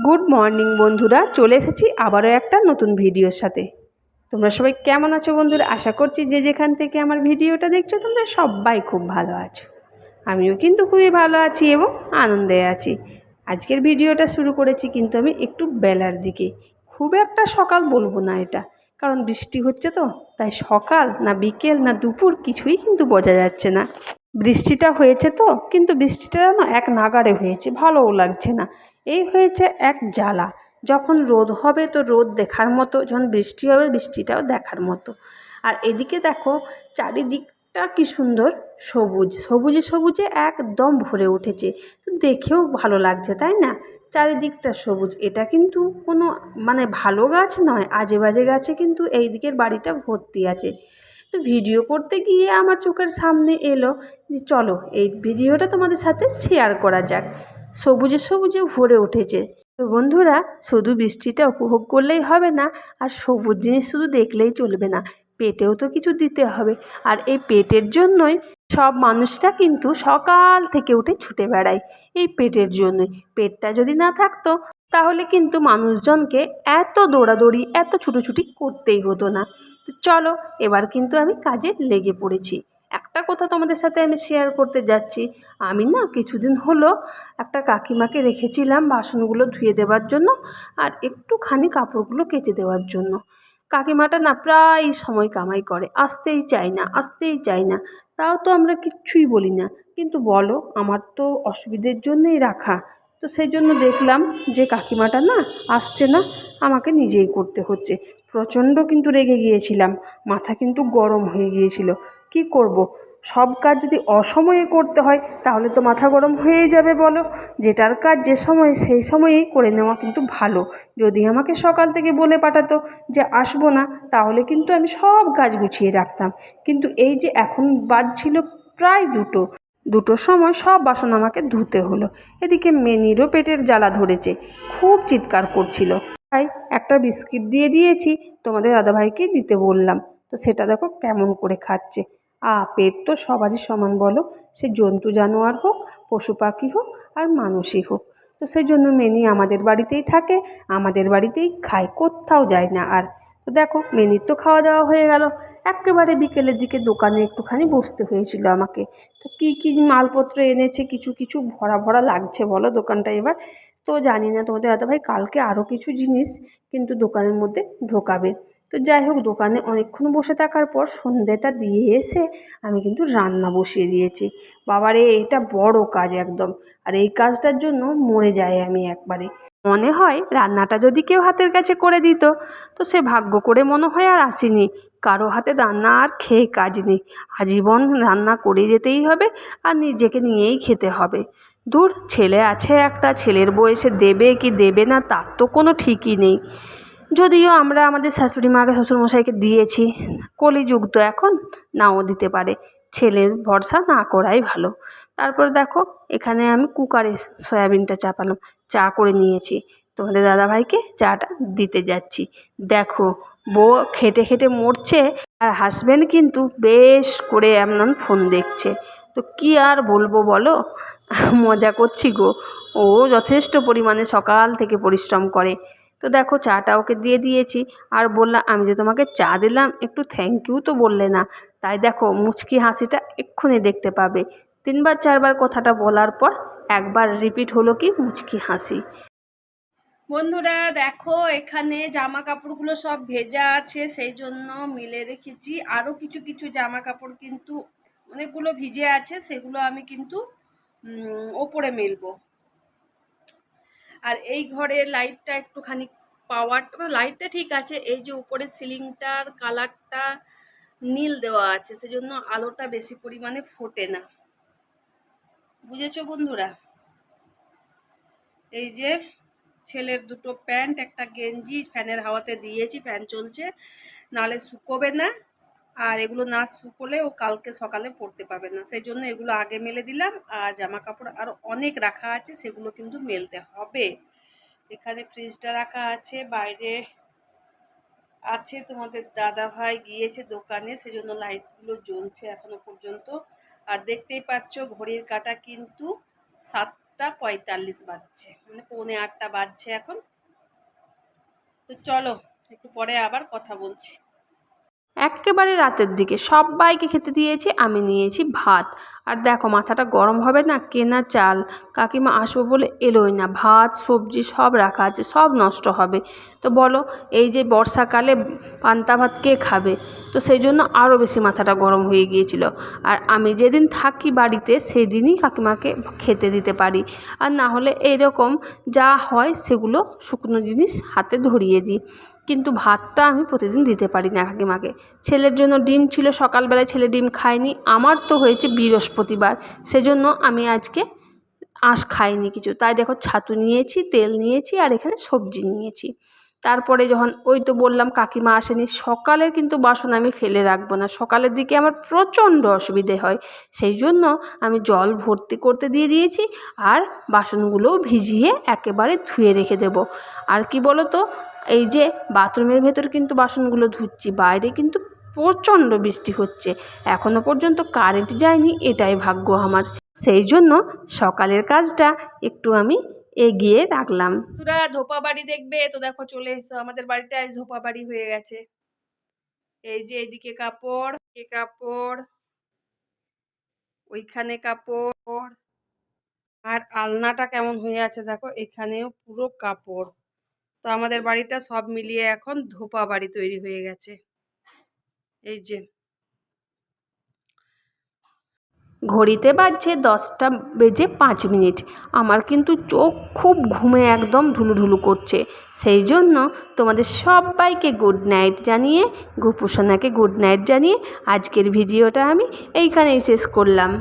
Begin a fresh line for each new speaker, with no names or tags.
Good morning বন্ধুরা, চলে এসেছি আবারও একটা নতুন ভিডিওর সাথে। তোমরা সবাই কেমন আছো বন্ধুরা? আশা করছি যে যেখান থেকে আমার ভিডিওটা দেখছো তোমরা সবাই খুব ভালো আছো। আমিও কিন্তু খুবই ভালো আছি এবং আনন্দে আছি। আজকের ভিডিওটা শুরু করেছি কিন্তু আমি একটু বেলার দিকে, খুব একটা সকাল বলবো না এটা, কারণ বৃষ্টি হচ্ছে তো, তাই সকাল না বিকেল না দুপুর কিছুই কিন্তু বোঝা যাচ্ছে না। বৃষ্টিটা হয়েছে তো, কিন্তু বৃষ্টিটা না এক নাগাড়ে হয়েছে, ভালোও লাগছে না। এই হয়েছে এক জ্বালা। যখন রোদ হবে তো রোদ দেখার মতো, যখন বৃষ্টি হবে বৃষ্টিটাও দেখার মতো। আর এদিকে দেখো চারিদিকটা কি সুন্দর, সবুজ সবুজে সবুজে একদম ভরে উঠেছে। তো দেখেও ভালো লাগছে, তাই না? চারিদিকটা সবুজ, এটা কিন্তু কোনো ভালো গাছ নয়, আজে বাজে গাছে কিন্তু এই দিকের বাড়িটা ভর্তি আছে। তো ভিডিও করতে গিয়ে আমার চোখের সামনে এলো যে চলো এই ভিডিওটা তোমাদের সাথে শেয়ার করা যাক। সবুজে সবুজে ভরে উঠেছে। তো বন্ধুরা, শুধু বৃষ্টিটা উপভোগ করলেই হবে না, আর সবুজ জিনিস শুধু দেখলেই চলবে না, পেটেও তো কিছু দিতে হবে। আর এই পেটের জন্যই সব মানুষটা কিন্তু সকাল থেকে উঠে ছুটে বেড়ায়, এই পেটের জন্যই। পেটটা যদি না থাকতো তাহলে কিন্তু মানুষজনকে এত দৌড়াদৌড়ি এত ছুটোছুটি করতেই হতো না। তো চলো, এবার কিন্তু আমি কাজে লেগে পড়েছি। একটা কথা তোমাদের সাথে আমি শেয়ার করতে যাচ্ছি। আমি না কিছুদিন হলো একটা কাকিমাকে রেখেছিলাম বাসনগুলো ধুয়ে দেওয়ার জন্য আর একটুখানি কাপড়গুলো কেচে দেওয়ার জন্য। কাকিমাটা না প্রায় সময় কামাই করে, আসতেই চায় না আসতেই চায় না। তাও তো আমরা কিচ্ছুই বলি না, কিন্তু বলো আমার তো অসুবিধের জন্যই রাখা। তো সেই জন্য দেখলাম যে কাকিমাটা না আসছে না, আমাকে নিজেই করতে হচ্ছে। প্রচণ্ড কিন্তু রেগে গিয়েছিলাম, মাথা কিন্তু গরম হয়ে গিয়েছিল। কি করব, সব কাজ যদি অসময়ে করতে হয় তাহলে তো মাথা গরম হয়েই যাবে বলো। যেটার কাজ যে সময়ে সেই সময়েই করে নেওয়া কিন্তু ভালো। যদি আমাকে সকাল থেকে বলে পাঠাতো যে আসবো না, তাহলে কিন্তু আমি সব কাজ গুছিয়ে রাখতাম। কিন্তু এই যে এখন বাজছিল প্রায় দুটোর সময় সব বাসন আমাকে ধুতে হলো। এদিকে মেনিরও পেটের জ্বালা ধরেছে, খুব চিৎকার করছিল। তাই একটা বিস্কিট দিয়ে দিয়েছি, তোমাদের দাদাভাইকে দিতে বললাম। তো সেটা দেখো কেমন করে খাচ্ছে। পেট তো সবারই সমান বলো, সে জন্তু জানোয়ার হোক, পশু পাখি হোক আর মানুষই হোক। তো সেই জন্য মেনি আমাদের বাড়িতেই থাকে, আমাদের বাড়িতেই খায়, কোথাও যায় না। আর তো দেখো মেনির তো খাওয়া দাওয়া হয়ে গেল। একেবারে বিকেলের দিকে দোকানে একটুখানি বসতে হয়েছিল আমাকে। তো কী কী মালপত্র এনেছে, কিছু কিছু ভরা ভরা লাগছে বলো দোকানটা এবার। তো জানি না তোমাদের দাদাভাই কালকে আরও কিছু জিনিস কিন্তু দোকানের মধ্যে ঢোকাবে। তো যাই হোক, দোকানে অনেকক্ষণ বসে থাকার পর সন্ধ্যেটা দিয়ে এসে আমি কিন্তু রান্না বসিয়ে দিয়েছি। বাবারে, এটা বড় কাজ একদম, আর এই কাজটার জন্য মরে যাই আমি একবারে। মনে হয় রান্নাটা যদি কেউ হাতের কাছে করে দিত তো সে ভাগ্য করে মনে হয় আর আসেনি। কারো হাতে রান্না আর খেয়ে কাজ নেই, আজীবন রান্না করে যেতেই হবে আর নিজেকে নিয়েই খেতে হবে। দূর, ছেলে আছে একটা, ছেলের বয়সে দেবে কি দেবে না তার তো কোনো ঠিকই নেই। যদিও আমরা আমাদের শাশুড়ি মাকে শ্বশুরমশাইকে দিয়েছি, কলিযুগ তো এখন, নাও দিতে পারে। ছেলের ভরসা না করাই ভালো। তারপর দেখো এখানে আমি কুকারে সয়াবিনটা চাপালাম, চা করে নিয়েছি, তোমাদের দাদাভাইকে চাটা দিতে যাচ্ছি। দেখো, বউ খেটে খেটে মরছে আর হাজব্যান্ড কিন্তু বেশ করে এমন ফোন দেখছে। তো কি আর বলবো বলো, মজা করছি গো। ও যথেষ্ট পরিমাণে সকাল থেকে পরিশ্রম করে। তো দেখো চাটা ওকে দিয়ে দিয়েছি, আর বললাম আমি যে তোমাকে চা দিলাম একটু থ্যাংক ইউ তো বললে না। তাই দেখো মুচকি হাসিটা এক্ষুনি দেখতে পাবে। 3-4বার কথাটা বলার পর একবার রিপিট হলো কি মুচকি হাসি। বন্ধুরা দেখো, এখানে জামা কাপড়গুলো সব ভেজা আছে, সেই জন্য মিলে রেখেছি। আরও কিছু কিছু জামা কাপড় কিন্তু অনেকগুলো ভিজে আছে, সেগুলো আমি কিন্তু ওপরে মেলবো। আর এই ঘরের লাইটটা একটুখানি পাওয়ারটা, লাইটটা ঠিক আছে, এই যে উপরের সিলিংটার কালারটা নীল দেওয়া আছে, সেজন্য আলোটা বেশি পরিমাণে ফোটে না। বুঝেছো বন্ধুরা? এই যে ছেলের দুটো প্যান্ট একটা গেঞ্জি ফ্যানের হাওয়াতে দিয়েছি, ফ্যান চলছে, নাহলে শুকোবে না। আর এগুলো না শুকোলে ও কালকে সকালে পরতে পারবে না, সেই জন্য এগুলো আগে মেলে দিলাম। আর জামা কাপড় আরও অনেক রাখা আছে, সেগুলো কিন্তু মেলতে হবে। এখানে ফ্রিজটা রাখা আছে, বাইরে আছে তোমাদের দাদা ভাই গিয়েছে দোকানে, সেজন্য লাইটগুলো জ্বলছে এখনো পর্যন্ত। আর দেখতেই পাচ্ছ ঘড়ির কাঁটা কিন্তু 7:45 বাজছে, মানে 7:45 বাজছে এখন। তো চলো একটু পরে আবার কথা বলছি। একেবারে রাতের দিকে সবাইকে খেতে দিয়েছি, আমি নিয়েছি ভাত। আর দেখো মাথাটা গরম হবে না, কেনা চাল, কাকিমা আসবো বলে এলোই না, ভাত সবজি সব রাখা আছে, সব নষ্ট হবে। তো বলো এই যে বর্ষাকালে পান্তা ভাত কে খাবে? তো সেই জন্য আরও বেশি মাথাটা গরম হয়ে গিয়েছিল। আর আমি যেদিন থাকি বাড়িতে সেদিনই কাকিমাকে খেতে দিতে পারি, আর না হলে এইরকম যা হয় সেগুলো শুকনো জিনিস হাতে ধরিয়ে দিই। কিন্তু ভাতটা আমি প্রতিদিন দিতে পারি না কাকিমাকে। ছেলের জন্য ডিম ছিল সকালবেলায়, ছেলে ডিম খায়নি। আমার তো হয়েছে বৃহস্পতিবার, সেজন্য আমি আজকে আঁশ খাইনি কিছু। তাই দেখো ছাতু নিয়েছি, তেল নিয়েছি, আর এখানে সবজি নিয়েছি। তারপরে যখন ওই তো বললাম কাকিমা আসেনি, সকালের কিন্তু বাসন আমি ফেলে রাখবো না, সকালের দিকে আমার প্রচণ্ড অসুবিধে হয়। সেই জন্য আমি জল ভর্তি করতে দিয়ে দিয়েছি, আর বাসনগুলোও ভিজিয়ে একেবারে ধুয়ে রেখে দেবো। আর কি বলো তো, এই যে বাথরুমের ভেতর কিন্তু বাসনগুলো ধুচ্ছি, বাইরে কিন্তু প্রচণ্ড বৃষ্টি হচ্ছে, এখনও পর্যন্ত কারেন্ট যায়নি, এটাই ভাগ্য আমার। সেই জন্য সকালের কাজটা একটু আমি এগিয়ে রাখলাম। তোরা ধোপা বাড়ি দেখবে তো দেখো চলে এসো, আমাদের বাড়িটা আজ ধোপা বাড়ি হয়ে গেছে। এই যে এদিকে কাপড়, এ কাপড়, ওইখানে কাপড়, আর আলনাটা কেমন হয়ে আছে দেখো, এখানেও পুরো কাপড়। তো আমাদের বাড়িটা সব মিলিয়ে এখন ধোপা বাড়ি তৈরি হয়ে গেছে। এই যে ঘড়িতে বাজছে 10:05। আমার কিন্তু চোখ খুব ঘুমে একদম ঢুলুঢুলু করছে। সেই জন্য তোমাদের সবাইকে গুড নাইট জানিয়ে, গোপুসোনাকে গুড নাইট জানিয়ে আজকের ভিডিওটা আমি এইখানেই শেষ করলাম।